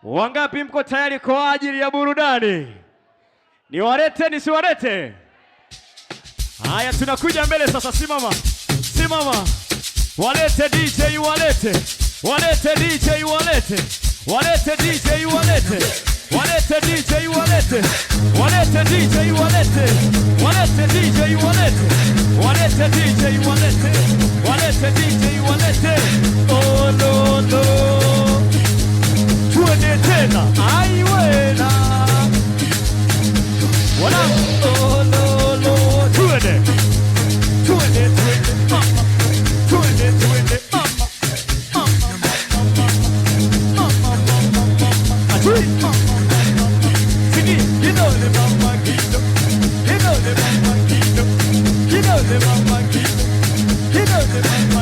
Wangapi mko tayari kwa ajili ya burudani? Niwalete nisiwalete? Haya, tunakuja mbele sasa. Simama, simama. Walete DJ, walete. Walete DJ, walete. Walete DJ, walete. Walete DJ, walete. Walete DJ, walete. Walete DJ, walete. Walete DJ, walete. Walete DJ, walete. Oh no no. Tuende tena. Ai wena. Wala. Oh no no. Tuende. Tuende tuende. Tuende tuende. Sigi, you know the mama kilo. You know the mama kilo. You know the mama kilo. You know the mama